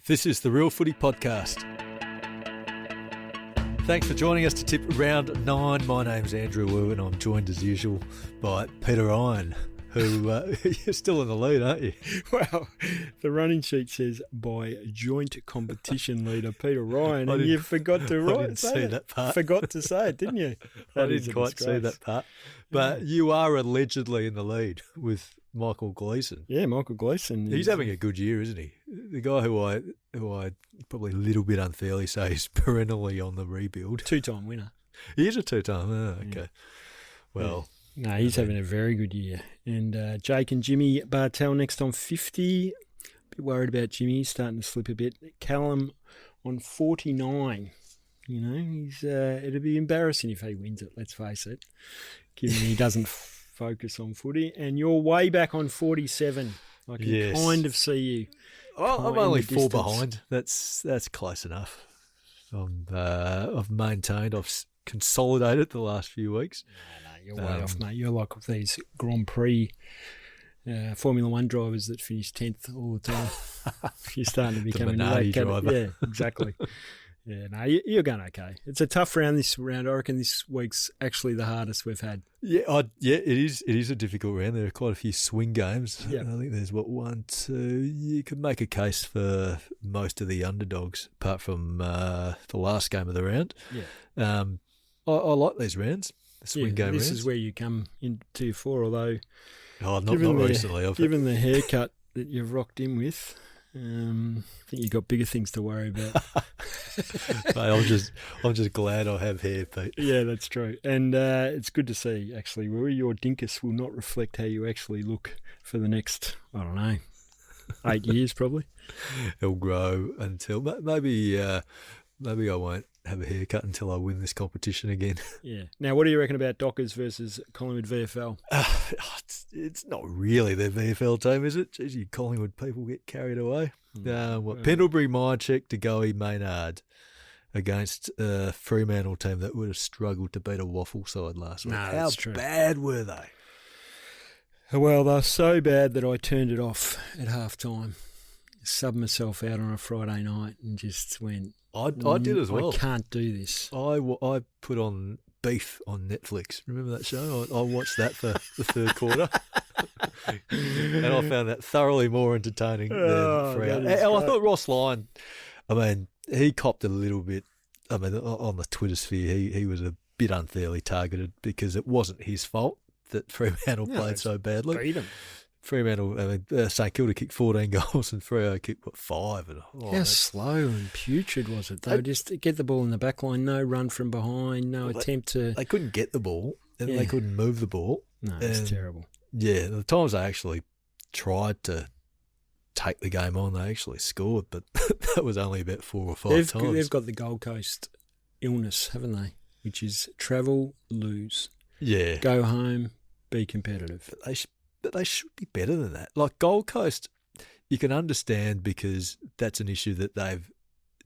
This is the Real Footy podcast. Thanks for joining us to tip round 9. My name's Andrew Wu and I'm joined as usual by Peter Ryan, who you're still in the lead, aren't you? Well, the running sheet says by joint competition leader Peter Ryan, and you forgot to write. I didn't see that part. Forgot to say it, didn't you? I didn't quite see that part. But you are allegedly in the lead with Michael Gleeson. Yeah, Michael Gleeson. He's having a good year, isn't he? The guy who I probably a little bit unfairly say is perennially on the rebuild. Two-time winner. He is a two-time. Oh, okay. Yeah. Well. No, he's having a very good year. And Jake and Jimmy Bartell next on 50. A bit worried about Jimmy. He's starting to slip a bit. Callum on 49. You know, it'd be embarrassing if he wins it, let's face it, given he doesn't focus on footy. And you're way back on 47. I can kind of see you. Well, I'm only 4 behind. That's close enough. I've maintained. I've consolidated the last few weeks. No, you're way off, mate. You're like these Grand Prix Formula One drivers that finish 10th all the time. You're starting to become a driver. Yeah, exactly. Yeah, no, you're going okay. It's a tough round this round. I reckon this week's actually the hardest we've had. Yeah, it is. It is a difficult round. There are quite a few swing games. Yeah. I think there's 1, 2. You could make a case for most of the underdogs, apart from the last game of the round. Yeah. I like these rounds. The swing game rounds. This is where you come into your 4, although not recently. Given the haircut that you've rocked in with, I think you've got bigger things to worry about. Mate, I'm just glad I have hair, Pete. Yeah, that's true. And it's good to see, actually, where your dinkus will not reflect how you actually look for the next, 8 years probably. It'll grow until maybe I won't have a haircut until I win this competition again. Yeah. Now, what do you reckon about Dockers versus Collingwood VFL? It's not really their VFL team, is it? Geez, you Collingwood people get carried away. Pendlebury, Myercheck, DeGoey, Maynard against a Fremantle team that would have struggled to beat a waffle side last week. How bad were they? Well, they're so bad that I turned it off at half-time. Subbed myself out on a Friday night and just went... I did as well. I can't do this. I put on Beef on Netflix. Remember that show? I watched that for the third quarter. And I found that thoroughly more entertaining than Freo. I thought Ross Lyon, he copped a little bit. On the Twitter sphere, he was a bit unfairly targeted because it wasn't his fault that Fremantle played so badly. Beat him. Fremantle, St Kilda kicked 14 goals and Freo kicked, 5? And, how slow and putrid was it? They just get the ball in the back line, no run from behind, attempt to... They couldn't get the ball and they couldn't move the ball. No, it's terrible. Yeah, the times they actually tried to take the game on, they actually scored, but that was only about 4 or 5 times. They've got the Gold Coast illness, haven't they? Which is travel, lose. Yeah. Go home, be competitive. But they should be better than that. Like Gold Coast, you can understand because that's an issue that they've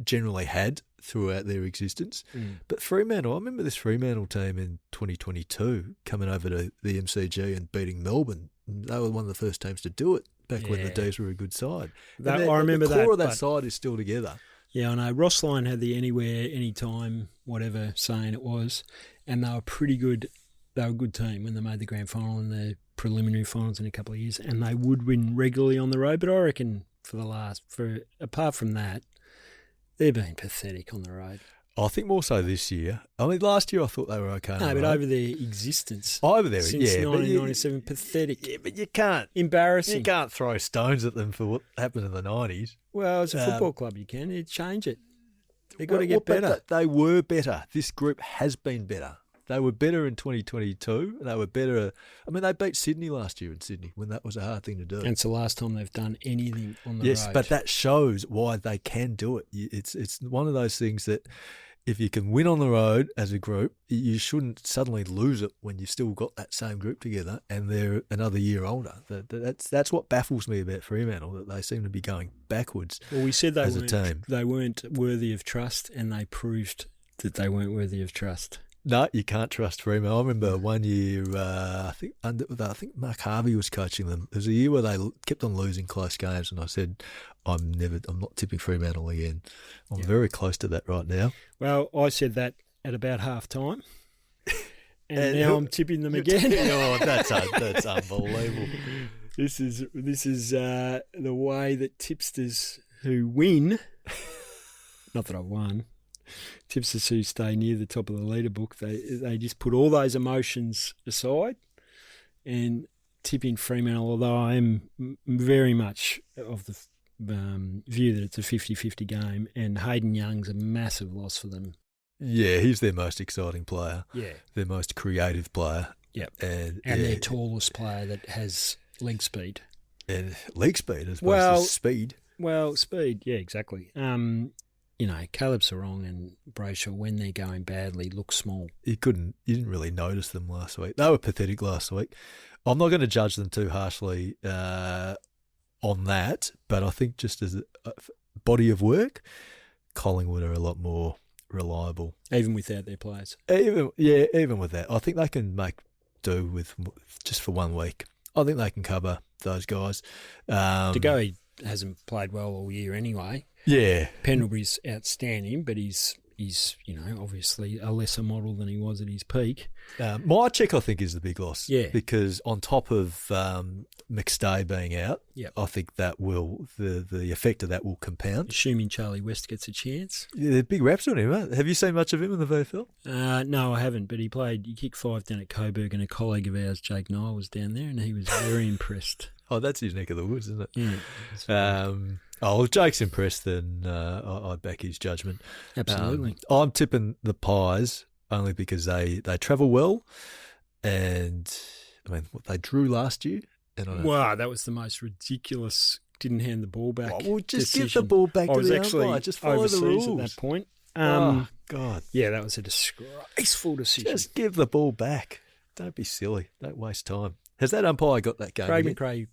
generally had throughout their existence. But Fremantle, I remember this Fremantle team in 2022 coming over to the MCG and beating Melbourne. They were one of the first teams to do it back when the D's were a good side. I remember the core of that side is still together. Yeah, I know. Ross Lyon had the anywhere, anytime, whatever saying it was, and they were pretty good. They were a good team when they made the grand final and the preliminary finals in a couple of years, and they would win regularly on the road. But I reckon apart from that, they've been pathetic on the road. I think more so this year. Last year I thought they were okay. No, but over their existence. Over there, since 1997, pathetic. Yeah, but you can't. Embarrassing. You can't throw stones at them for what happened in the 90s. Well, as a football club, you can. You change it. They've got to get better. They were better. This group has been better. They were better in 2022. They were better. They beat Sydney last year in Sydney when that was a hard thing to do. And it's the last time they've done anything on the road. Yes, but that shows why they can do it. It's one of those things that if you can win on the road as a group, you shouldn't suddenly lose it when you've still got that same group together and they're another year older. That's what baffles me about Fremantle, that they seem to be going backwards. Well, we said as a team. They weren't worthy of trust, and they proved that they weren't worthy of trust. No, you can't trust Fremantle. I remember one year, I think Mark Harvey was coaching them. There was a year where they kept on losing close games, and I said, I'm not tipping Fremantle again. I'm very close to that right now. Well, I said that at about half time. And now I'm tipping them again. That's unbelievable. This is the way that tipsters who win, not that I've won, tipsters who stay near the top of the leaderbook, they just put all those emotions aside and tipping Fremantle, although I am very much of the view that it's a 50-50 game, and Hayden Young's a massive loss for them. Yeah, he's their most exciting player. Yeah. Their most creative player. Yep. And their tallest player that has leg speed. And leg speed as well as speed. Well, speed, yeah, exactly. Caleb Sarong and Brayshaw, when they're going badly, look small. You didn't really notice them last week. They were pathetic last week. I'm not going to judge them too harshly on that, but I think just as a body of work, Collingwood are a lot more reliable. Even without their players? Even with that. I think they can make do with just for 1 week. I think they can cover those guys. DeGoey hasn't played well all year anyway. Yeah. Pendlebury's outstanding, but he's obviously a lesser model than he was at his peak. Mychek, I think, is the big loss. Yeah. Because on top of McStay being out, I think that will the effect of that will compound. Assuming Charlie West gets a chance. Yeah, they're big raps on him, mate. Have you seen much of him in the VFL? No, I haven't, but he kicked 5 down at Coburg, and a colleague of ours, Jake Nye, was down there, and he was very impressed. Oh, that's his neck of the woods, isn't it? Yeah. If Jake's impressed, then I back his judgment. Absolutely. I'm tipping the Pies only because they travel well, and they drew last year. Wow, that was the most ridiculous. Didn't hand the ball back. Well, just decision. give the ball back to the umpire. Just follow the rules at that point. Oh God! Yeah, that was a disgraceful decision. Just give the ball back. Don't be silly. Don't waste time. Has that umpire got that game? Craig McRae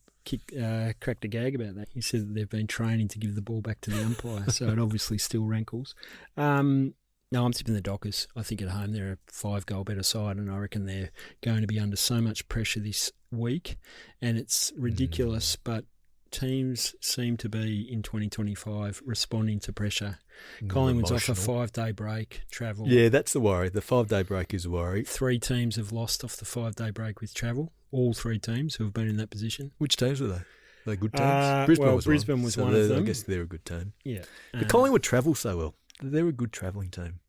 cracked a gag about that. He said that they've been training to give the ball back to the umpire, so it obviously still rankles. No, I'm tipping the Dockers. I think at home they're a 5-goal better side, and I reckon they're going to be under so much pressure this week, and it's ridiculous, but teams seem to be in 2025 responding to pressure. Collingwood's off a 5-day break, travel. Yeah, that's the worry. The 5-day break is a worry. 3 teams have lost off the 5-day break with travel. All 3 teams who have been in that position. Which teams were they? They're good teams. Brisbane was one of them. I guess they're a good team. Yeah. But Collingwood travel so well. They're a good travelling team.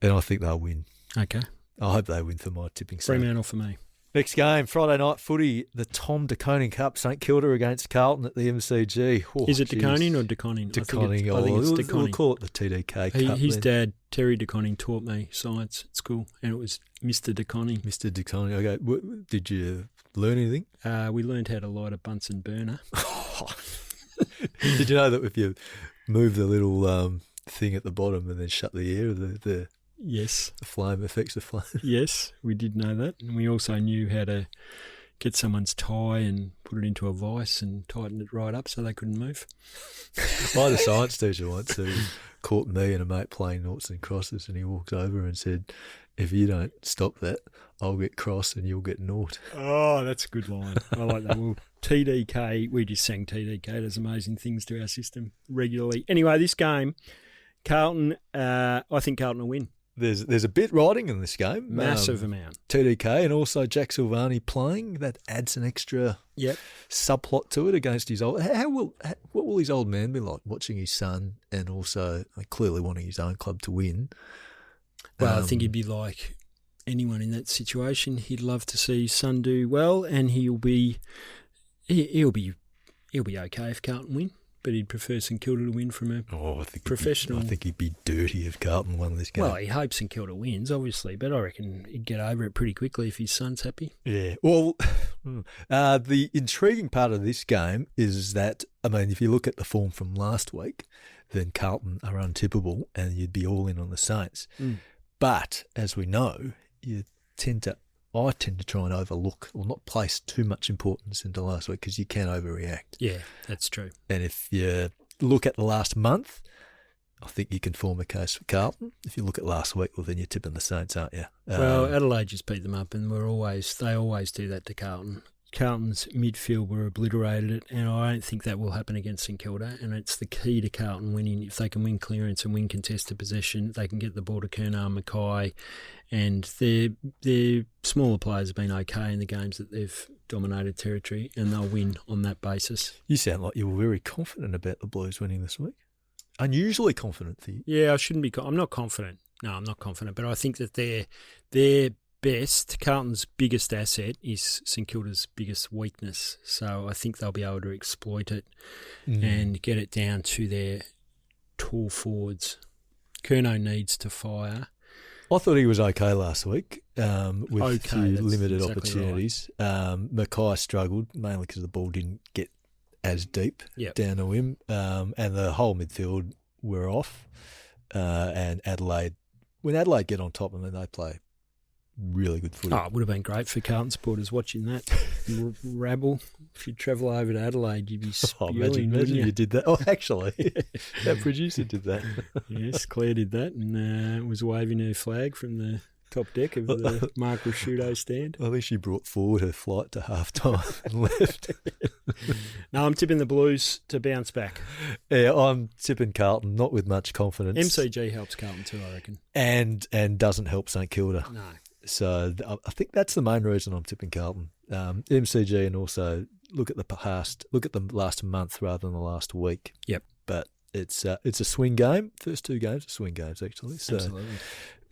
And I think they'll win. Okay. I hope they win for my tipping. Fremantle for me. Next game, Friday night footy, the Tom De Koning Cup, St Kilda against Carlton at the MCG. Oh, is it De Koning or De Koning? De Koning. I think it's De Koning. We'll call it the TDK Cup. His dad, Terry De Koning, taught me science at school, and it was Mr. De Koning. Mr. De Koning. Okay. Did you learn anything? We learned how to light a Bunsen burner. Did you know that if you move the little thing at the bottom and then shut the air, Yes. The flame affects the flame? Yes, we did know that. And we also knew how to get someone's tie and put it into a vice and tighten it right up so they couldn't move. I had a science teacher once who caught me and a mate playing noughts and crosses, and he walked over and said, if you don't stop that, I'll get cross and you'll get naught. Oh, that's a good line. I like that. Well, TDK, we just sang TDK. It does amazing things to our system regularly. Anyway, this game, Carlton, I think Carlton will win. There's a bit riding in this game. Massive amount. TDK and also Jack Silvani playing. That adds an extra subplot to it against his old... What will his old man be like watching his son and also clearly wanting his own club to win? Well, I think he'd be like anyone in that situation. He'd love to see his son do well, and he'll be okay if Carlton win. But he'd prefer St Kilda to win from a professional. I think he'd be dirty if Carlton won this game. Well, he hopes St Kilda wins, obviously, but I reckon he'd get over it pretty quickly if his son's happy. Yeah. Well, the intriguing part of this game is that, if you look at the form from last week, then Carlton are untippable and you'd be all in on the Saints. Mm. But, as we know, I tend to try and overlook or not place too much importance into last week because you can overreact. Yeah, that's true. And if you look at the last month, I think you can form a case for Carlton. If you look at last week, well, then you're tipping the Saints, aren't you? Well, Adelaide just beat them up, and they always do that to Carlton. Carlton's midfield were obliterated, and I don't think that will happen against St Kilda. And it's the key to Carlton winning. If they can win clearance and win contested possession, they can get the ball to Kernar and Mackay. And their smaller players have been okay in the games that they've dominated territory, and they'll win on that basis. You sound like you were very confident about the Blues winning this week. Unusually confident for you. Yeah, I shouldn't be. I'm not confident. No, I'm not confident. But I think that their best, Carlton's biggest asset is St Kilda's biggest weakness. So I think they'll be able to exploit it and get it down to their tall forwards. Curnow needs to fire. I thought he was okay last week with a few limited exactly opportunities. Right. Mackay struggled, mainly because the ball didn't get as deep down to him, and the whole midfield were off. And Adelaide, when Adelaide get on top, I mean, they play really good footy. Oh, it would have been great for Carlton supporters watching that rabble. If you travel over to Adelaide, you'd be spewing. Imagine you did that. Oh, actually, that producer did that. Yes, Claire did that and was waving her flag from the top deck of the Mark Rasciuto stand. I think she brought forward her flight to halftime and left. No, I'm tipping the Blues to bounce back. Yeah, I'm tipping Carlton, not with much confidence. MCG helps Carlton too, I reckon. And doesn't help St Kilda. No. So I think that's the main reason I'm tipping Carlton. MCG, and also look at the last month rather than the last week. Yep. But it's a swing game. First two games are swing games, actually. So absolutely.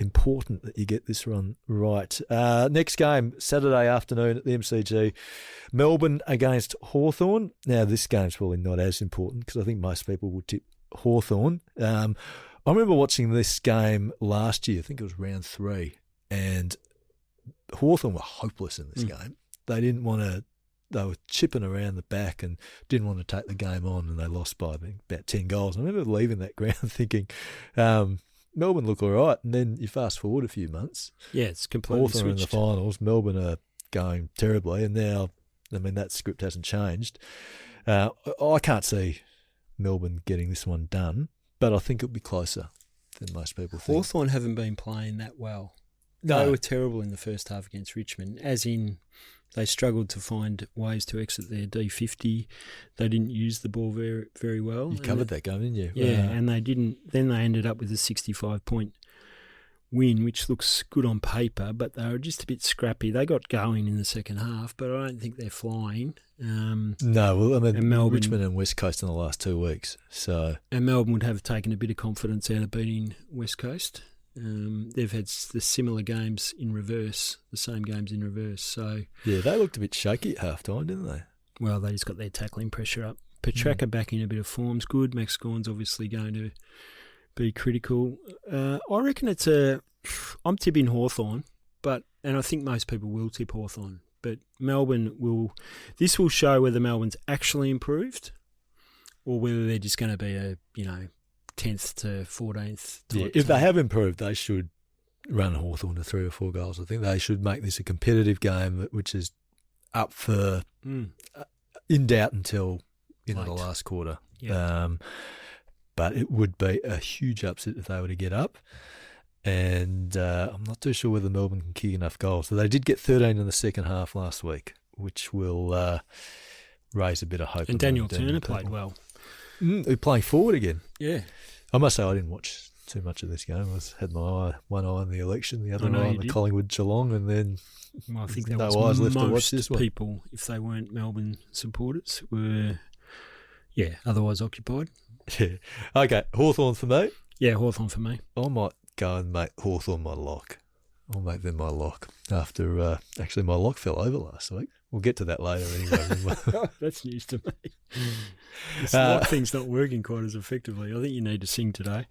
Important that you get this one right. Next game, Saturday afternoon at the MCG, Melbourne against Hawthorn. Now, this game's probably not as important because I think most people would tip Hawthorn. I remember watching this game last year. I think it was round 3, and Hawthorn were hopeless in this game. They didn't want to. They were chipping around the back and didn't want to take the game on, and they lost by about 10 goals. I remember leaving that ground thinking, Melbourne look all right, and then you fast forward a few months. Yeah, it's completely Hawthorn in the finals. Melbourne are going terribly, and now, I mean, that script hasn't changed. I can't see Melbourne getting this one done, but I think it'll be closer than most people think. Hawthorn haven't been playing that well. No. They were terrible in the first half against Richmond, as in they struggled to find ways to exit their D50. They didn't use the ball very, very well. You covered that game, didn't you? Yeah, and they didn't. Then they ended up with a 65-point win, which looks good on paper, but they were just a bit scrappy. They got going in the second half, but I don't think they're flying. No, well, I mean, Melbourne, Richmond and West Coast in the last 2 weeks. And Melbourne would have taken a bit of confidence out of beating West Coast. They've had the similar games in reverse, the same games in reverse. So yeah, they looked a bit shaky at halftime, didn't they? Well, they just got their tackling pressure up. Petraka back in a bit of form's good. Max Gawn's obviously going to be critical. I reckon I'm tipping Hawthorn, and I think most people will tip Hawthorn. But this will show whether Melbourne's actually improved or whether they're just going to be a 10th to 14th. If they have improved, they should run Hawthorn to 3 or 4 goals. I think they should make this a competitive game, which is up for in doubt until the last quarter. Yep. But it would be a huge upset if they were to get up. And I'm not too sure whether Melbourne can kick enough goals. So they did get 13 in the second half last week, which will raise a bit of hope. And Daniel Turner played well. They're playing forward again. Yeah. I must say I didn't watch too much of this game. I had one eye on the election, the other eye on the Collingwood Geelong, and then I think that was eyes left to watch this one. People, if they weren't Melbourne supporters, were otherwise occupied. Yeah. Okay, Hawthorn for me. Yeah, Hawthorn for me. I might go and make Hawthorn my lock. I'll make them my lock after actually my lock fell over last week. We'll get to that later anyway. That's news to me. This lock thing's not working quite as effectively. I think you need to sing today.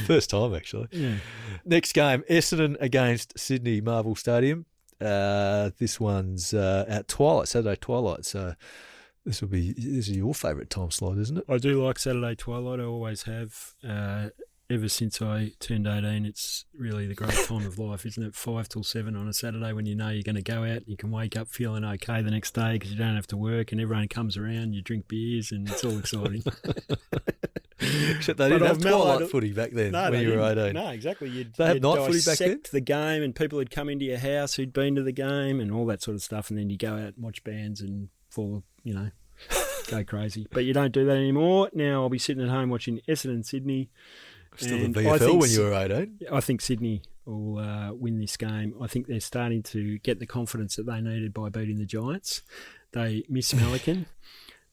First time, actually. Yeah. Next game, Essendon against Sydney Marvel Stadium. This one's at twilight, Saturday twilight. So this is your favourite time slot, isn't it? I do like Saturday twilight. I always have. Ever since I turned 18, it's really the great time of life, isn't it? 5 till 7 on a Saturday when you know you're going to go out. You can wake up feeling okay the next day because you don't have to work and everyone comes around, you drink beers and it's all exciting. Except they didn't have twilight footy back then when you were 18. No, exactly. They had night footy back then? The game, and people would come into your house who'd been to the game and all that sort of stuff, and then you go out and watch bands and go crazy. But you don't do that anymore. Now I'll be sitting at home watching Essendon Sydney. Still the VFL when you were 18. I think Sydney will win this game. I think they're starting to get the confidence that they needed by beating the Giants. They miss Melican,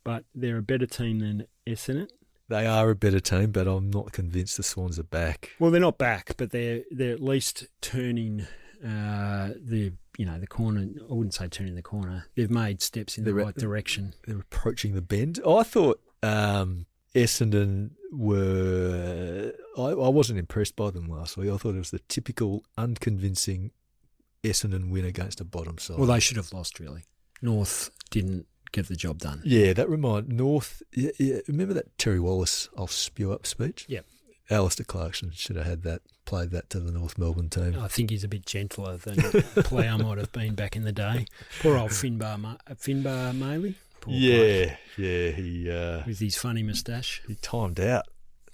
but they're a better team than Essendon. They are a better team, but I'm not convinced the Swans are back. Well, they're not back, but they're at least turning the corner. I wouldn't say turning the corner. They've made steps in the right direction. They're approaching the bend. I thought Essendon were... I wasn't impressed by them last week. I thought it was the typical unconvincing Essendon win against a bottom side. Well, they should have lost, really. North didn't get the job done. Yeah, that North... Yeah, remember that Terry Wallace "I'll spew up" speech? Yep. Alistair Clarkson should have had that, played that to the North Melbourne team. I think he's a bit gentler than Plough might have been back in the day. Poor old Finbar Maley. Yeah, he... with his funny moustache. He timed out.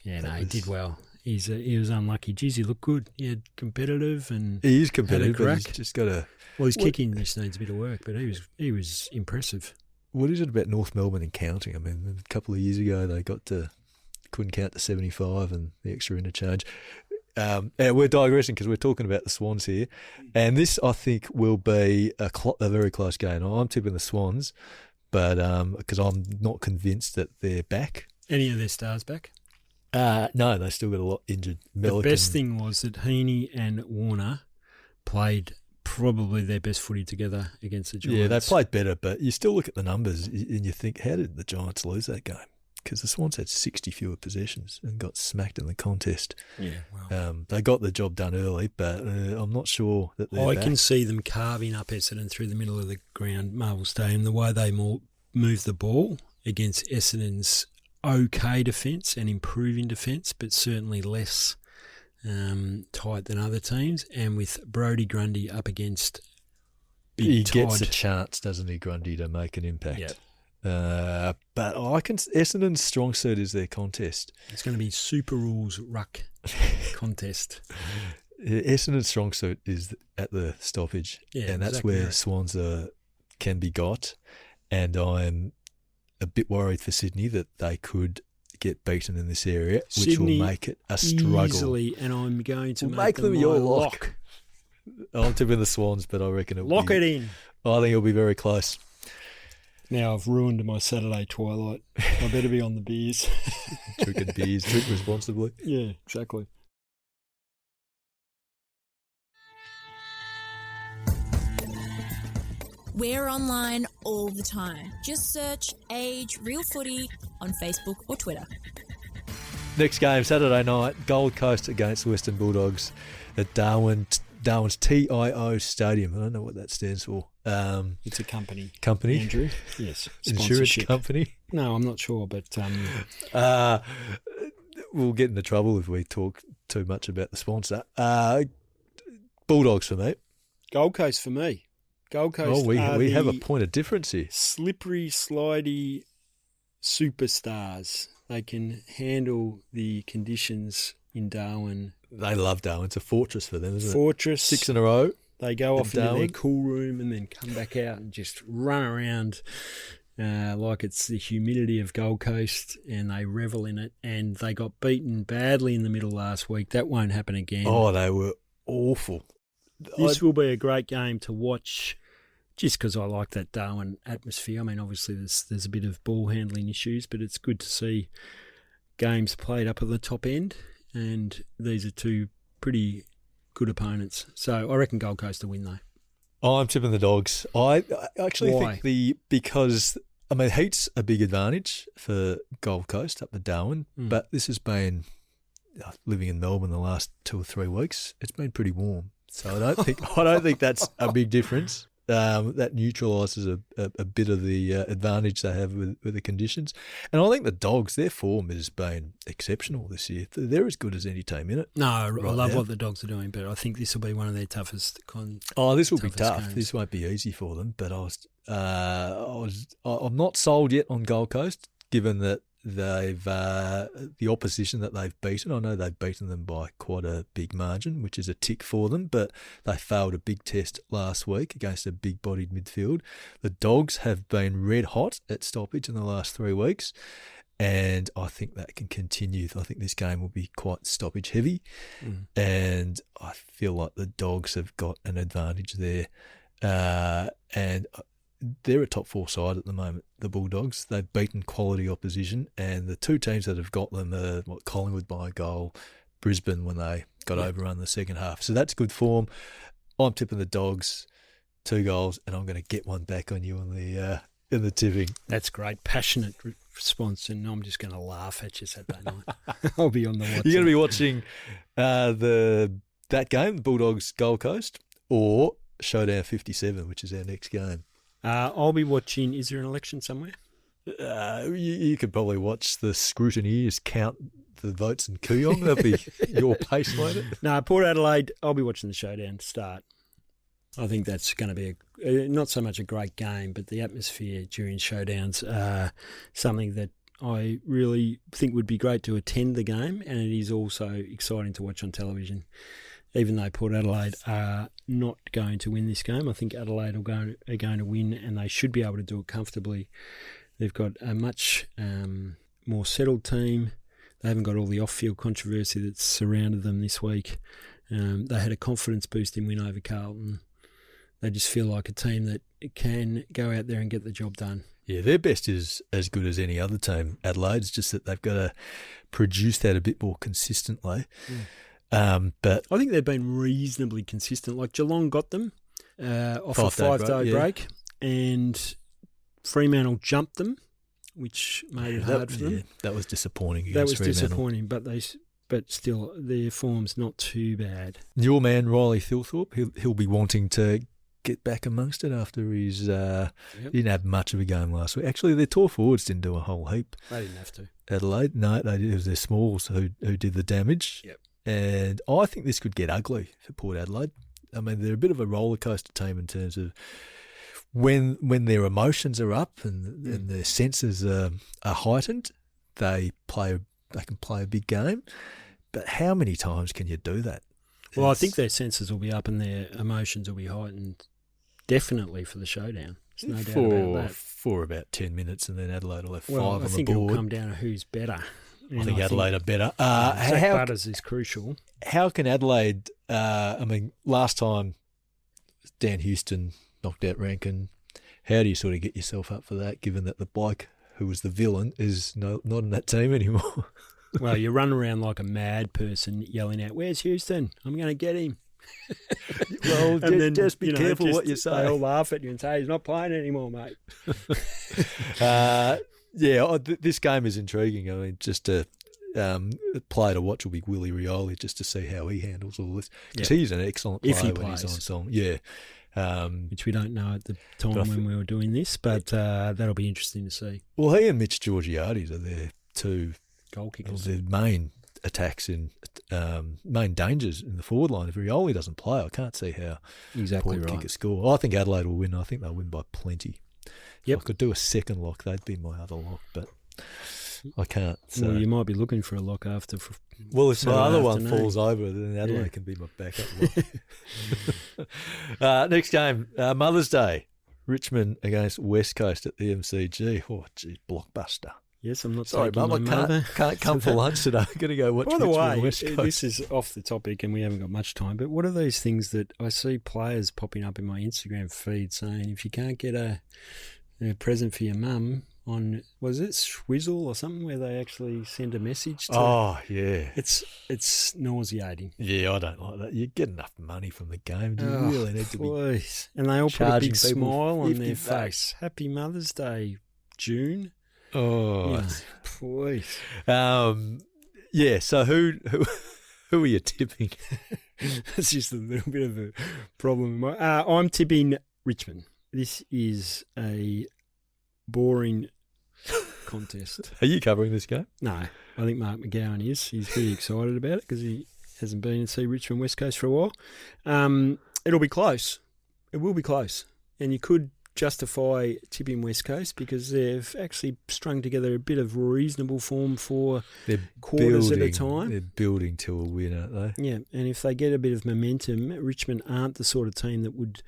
Yeah, he did well. He was unlucky. Geez, he looked good. He had competitive and he is competitive, but he's just got a... Well, his kicking just needs a bit of work, but he was impressive. What is it about North Melbourne and counting? I mean, a couple of years ago they couldn't count to 75 and the extra interchange. We're digressing because we're talking about the Swans here, and this I think will be a very close game. I'm tipping the Swans, but because I'm not convinced that they're back. Any of their stars back? No, they still got a lot injured. The best thing was that Heaney and Warner played probably their best footy together against the Giants. Yeah, they played better, but you still look at the numbers and you think, how did the Giants lose that game? Because the Swans had 60 fewer possessions and got smacked in the contest. Yeah, well. They got the job done early, but I'm not sure that they're back. can see them carving up Essendon through the middle of the ground, Marvel Stadium, the way they move the ball against Essendon's okay defence and improving defence, but certainly less tight than other teams. And with Brodie Grundy up against Big Todd, gets a chance, doesn't he, Grundy, to make an impact. Yep. But Essendon's strong suit is their contest. It's going to be Super Rules Ruck contest. Essendon's strong suit is at the stoppage, and that's exactly where Swans can be got. And I'm a bit worried for Sydney that they could get beaten in this area, which will make it a struggle. Easily, and I'm going to make them your lock. I'm tipping the Swans, but I reckon it will lock it in. I think it'll be very close. Now I've ruined my Saturday twilight. I better be on the beers. Drinking beers, drink responsibly. Yeah, exactly. We're online all the time. Just search Age Real Footy on Facebook or Twitter. Next game, Saturday night, Gold Coast against Western Bulldogs at Darwin's TIO Stadium. I don't know what that stands for. It's a company. Company? Andrew? Yes. Insurance company? No, I'm not sure, but... we'll get into trouble if we talk too much about the sponsor. Bulldogs for me. Gold Coast for me. Gold Coast. Oh, we have a point of difference here. Slippery, slidey superstars. They can handle the conditions in Darwin. They love Darwin. It's a fortress for them, isn't it? Fortress. 6 in a row. They go off into their cool room and then come back out and just run around like it's the humidity of Gold Coast, and they revel in it. And they got beaten badly in the middle last week. That won't happen again. Oh, they were awful. This will be a great game to watch just because I like that Darwin atmosphere. I mean, obviously there's a bit of ball handling issues, but it's good to see games played up at the top end, and these are two pretty good opponents. So I reckon Gold Coast will win, though. I'm tipping the Dogs. I actually think because, I mean, heat's a big advantage for Gold Coast up at Darwin, but this has been, living in Melbourne the last 2 or 3 weeks, it's been pretty warm. So I don't think that's a big difference. That neutralises a bit of the advantage they have with the conditions. And I think the Dogs, their form has been exceptional this year. They're as good as any team in it. No, I love what the Dogs are doing, but I think this will be one of their toughest. This will be tough. Games. This won't be easy for them. But I'm not sold yet on Gold Coast, given that they've the opposition that they've beaten. I know they've beaten them by quite a big margin, which is a tick for them, but they failed a big test last week against a big-bodied midfield. The Dogs have been red hot at stoppage in the last 3 weeks, and I think that can continue. I think this game will be quite stoppage heavy, and I feel like the Dogs have got an advantage there. And they're a top 4 side at the moment, the Bulldogs. They've beaten quality opposition, and the 2 teams that have got them are Collingwood by a goal, Brisbane when they got overrun in the second half. So that's good form. I'm tipping the Dogs 2 goals, and I'm going to get one back on you on the in the tipping. That's great, passionate response, and I'm just going to laugh at you Saturday night. I'll be on the watch. You're going to be watching that game, Bulldogs Gold Coast, or Showdown 57, which is our next game. I'll be watching. Is there an election somewhere? You could probably watch the scrutineers count the votes in Kooyong. That'd be your pace, won't it? No, Port Adelaide, I'll be watching the Showdown to start. I think that's going to be not so much a great game, but the atmosphere during Showdowns are something that I really think would be great to attend the game, and it is also exciting to watch on television. Even though Port Adelaide are not going to win this game, I think Adelaide are going to win, and they should be able to do it comfortably. They've got a much more settled team. They haven't got all the off-field controversy that's surrounded them this week. They had a confidence boosting win over Carlton. They just feel like a team that can go out there and get the job done. Yeah, their best is as good as any other team, Adelaide. It's just that they've got to produce that a bit more consistently. But I think they've been reasonably consistent. Like Geelong got them off a 5-day break, and Fremantle jumped them, which made it hard for them. Yeah, that was disappointing. That was disappointing, but still, their form's not too bad. Your man Riley Thilthorpe, he'll be wanting to get back amongst it after his. He didn't have much of a game last week. Actually, their tall forwards didn't do a whole heap. They didn't have to. Adelaide, no, it was their smalls who did the damage. Yep. And I think this could get ugly for Port Adelaide. I mean, they're a bit of a roller coaster team in terms of when their emotions are up and their senses are heightened, they can play a big game. But how many times can you do that? Well, I think their senses will be up and their emotions will be heightened definitely for the Showdown. There's no doubt about that. For about 10 minutes, and then Adelaide will have 5 on the board. I think it'll come down to who's better. I think Adelaide are better. Zach Butters is crucial. How can Adelaide, last time Dan Houston knocked out Rankin, how do you sort of get yourself up for that, given that the bloke who was the villain is not in that team anymore? Well, you run around like a mad person yelling out, "Where's Houston? I'm going to get him." Well, just be careful what you say. They all laugh at you and say, "He's not playing anymore, mate." This game is intriguing. I mean, just a player to watch will be Willie Rioli, just to see how he handles all this. Because he's an excellent player when he's on song. Yeah. Which we don't know at the time when we were doing this, but that'll be interesting to see. Well, he and Mitch Georgiades are their 2 goal kickers. Their main attacks main dangers in the forward line. If Rioli doesn't play, I can't see how Port kick a score. I think Adelaide will win. I think they'll win by plenty. If I could do a second lock, they'd be my other lock, but I can't. So. Well, you might be looking for a lock after. If my other one falls over, then Adelaide can be my backup lock. Next game, Mother's Day. Richmond against West Coast at the MCG. Oh, gee, blockbuster. Yes, I'm not sorry, Mum. I can't come for lunch today. I'm going to go watch Richmond West Coast. This is off the topic and we haven't got much time, but what are these things that I see players popping up in my Instagram feed saying, if you can't get a present for your mum on, was it Swizzle or something, where they actually send a message to? Oh, yeah. It's nauseating. Yeah, I don't like that. You get enough money from the game. Do you really need to be And they all put a big smile on their face. Happy Mother's Day, June. Oh, please. So who are you tipping? That's just a little bit of a problem. I'm tipping Richmond. This is a boring contest. Are you covering this game? No, I think Mark McGowan is. He's pretty excited about it because he hasn't been to see Richmond West Coast for a while. It'll be close. It will be close. And you could justify tipping West Coast because they've actually strung together a bit of reasonable form for quarters at a time. They're building to a win, aren't they? Yeah, and if they get a bit of momentum, Richmond aren't the sort of team that would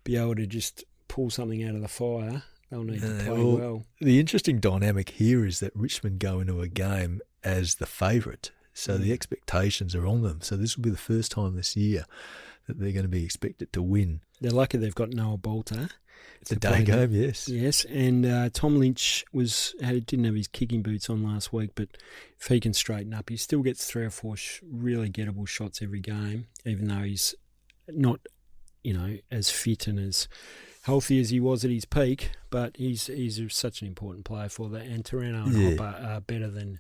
be able to just pull something out of the fire. They'll need to play well. The interesting dynamic here is that Richmond go into a game as the favourite, so the expectations are on them. So this will be the first time this year that they're going to be expected to win. They're lucky they've got Noah Bolter. It's a day game, yes. Yes, and Tom Lynch didn't have his kicking boots on last week, but if he can straighten up, he still gets 3 or 4 really gettable shots every game, even though he's not, as fit and as healthy as he was at his peak, but he's such an important player for that. And Taranto and Hopper are better than...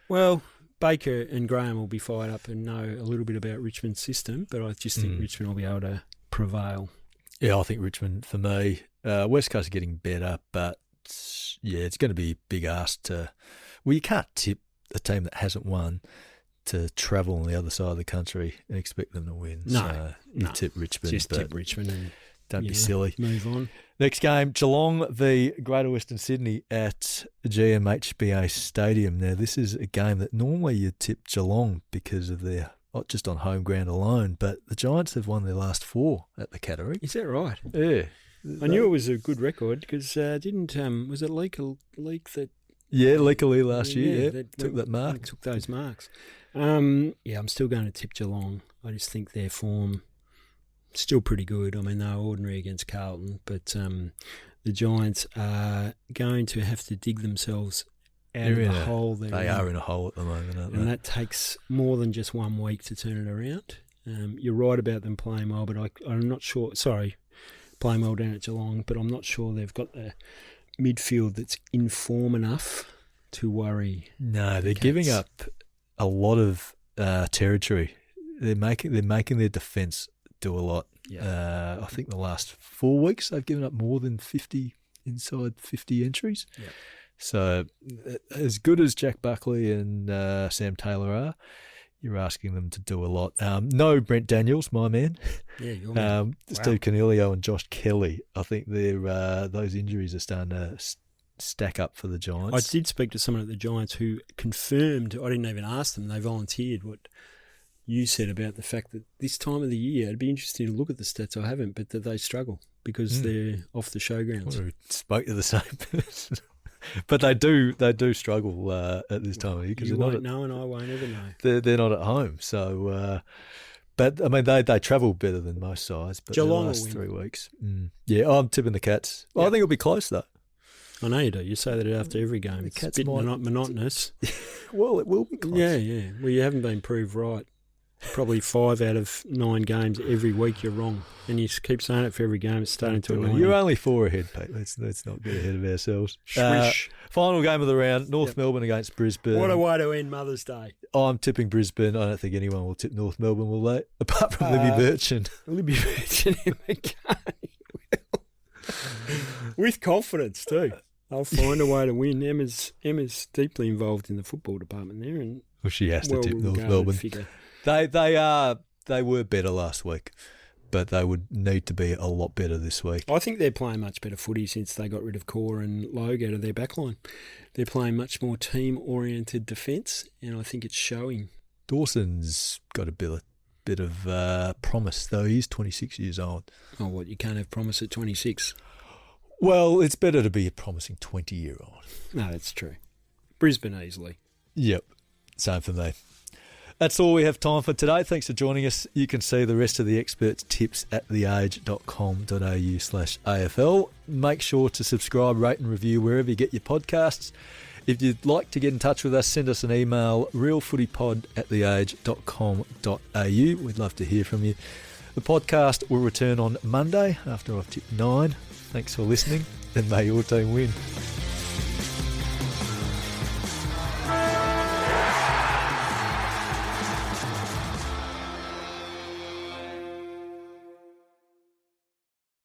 Well, Baker and Graham will be fired up and know a little bit about Richmond's system, but I just think Richmond will be able to prevail. Yeah, I think Richmond, for me, West Coast are getting better, but it's going to be a big ask to... Well, you can't tip a team that hasn't won to travel on the other side of the country and expect them to win. No, you tip Richmond. Just tip Richmond and... Don't be silly. Move on. Next game, Geelong v Greater Western Sydney at GMHBA Stadium. Now, this is a game that normally you tip Geelong because of their, not just on home ground alone, but the Giants have won their last 4 at the Cattery. Is that right? Yeah. I knew it was a good record because was it Leak that... Yeah, Leakallee last year, took that mark. Took those marks. I'm still going to tip Geelong. I just think their form... still pretty good. I mean, they were ordinary against Carlton, but the Giants are going to have to dig themselves out of the hole. They are in a hole at the moment, aren't they? And that takes more than just 1 week to turn it around. You're right about them playing well, but I'm not sure. Sorry, playing well down at Geelong, but I'm not sure they've got the midfield that's in form enough to worry. No, they're giving up a lot of territory. They're making their defence do a lot. Yeah. I think the last 4 weeks they've given up more than 50 inside 50 entries. Yeah. So as good as Jack Buckley and Sam Taylor are, you're asking them to do a lot. No Brent Daniels, my man. Yeah, your man. Steve Cornelio and Josh Kelly. I think those injuries are starting to stack up for the Giants. I did speak to someone at the Giants who confirmed, I didn't even ask them, they volunteered what you said about the fact that this time of the year, it'd be interesting to look at the stats, I haven't, but that they struggle because they're off the showgrounds. We spoke to the same person. But they do struggle at this time of year. You won't know and I won't ever know. They're not at home. So, but, I mean, they travel better than most sides. But Geelong the last 3 weeks. Yeah, I'm tipping the Cats. Well, I think it'll be close, though. I know you do. You say that after every game. The it's Cats a bit monotonous. Well, it will be close. Yeah. Well, you haven't been proved right. Probably 5 out of 9 games every week you're wrong, and you keep saying it for every game. It's starting to annoy. You're only 4 ahead, Pete. Let's not get ahead of ourselves. Final game of the round: North Melbourne against Brisbane. What a way to end Mother's Day! I'm tipping Brisbane. I don't think anyone will tip North Melbourne, will they? Apart from Libby Birchin. Libby Birchin and McCartney. With confidence too. They'll find a way to win. Emma's deeply involved in the football department there, and she has to tip North Melbourne. They were better last week, but they would need to be a lot better this week. I think they're playing much better footy since they got rid of Core and Logue out of their backline. They're playing much more team-oriented defence, and I think it's showing. Dawson's got a bit of promise, though. He's 26 years old. Oh, what? You can't have promise at 26? Well, it's better to be a promising 20-year-old. No, that's true. Brisbane easily. Yep, same for me. That's all we have time for today. Thanks for joining us. You can see the rest of the experts' tips at theage.com.au/AFL. Make sure to subscribe, rate and review wherever you get your podcasts. If you'd like to get in touch with us, send us an email, realfootypod@theage.com.au. We'd love to hear from you. The podcast will return on Monday after I've tipped 9. Thanks for listening, and may your team win.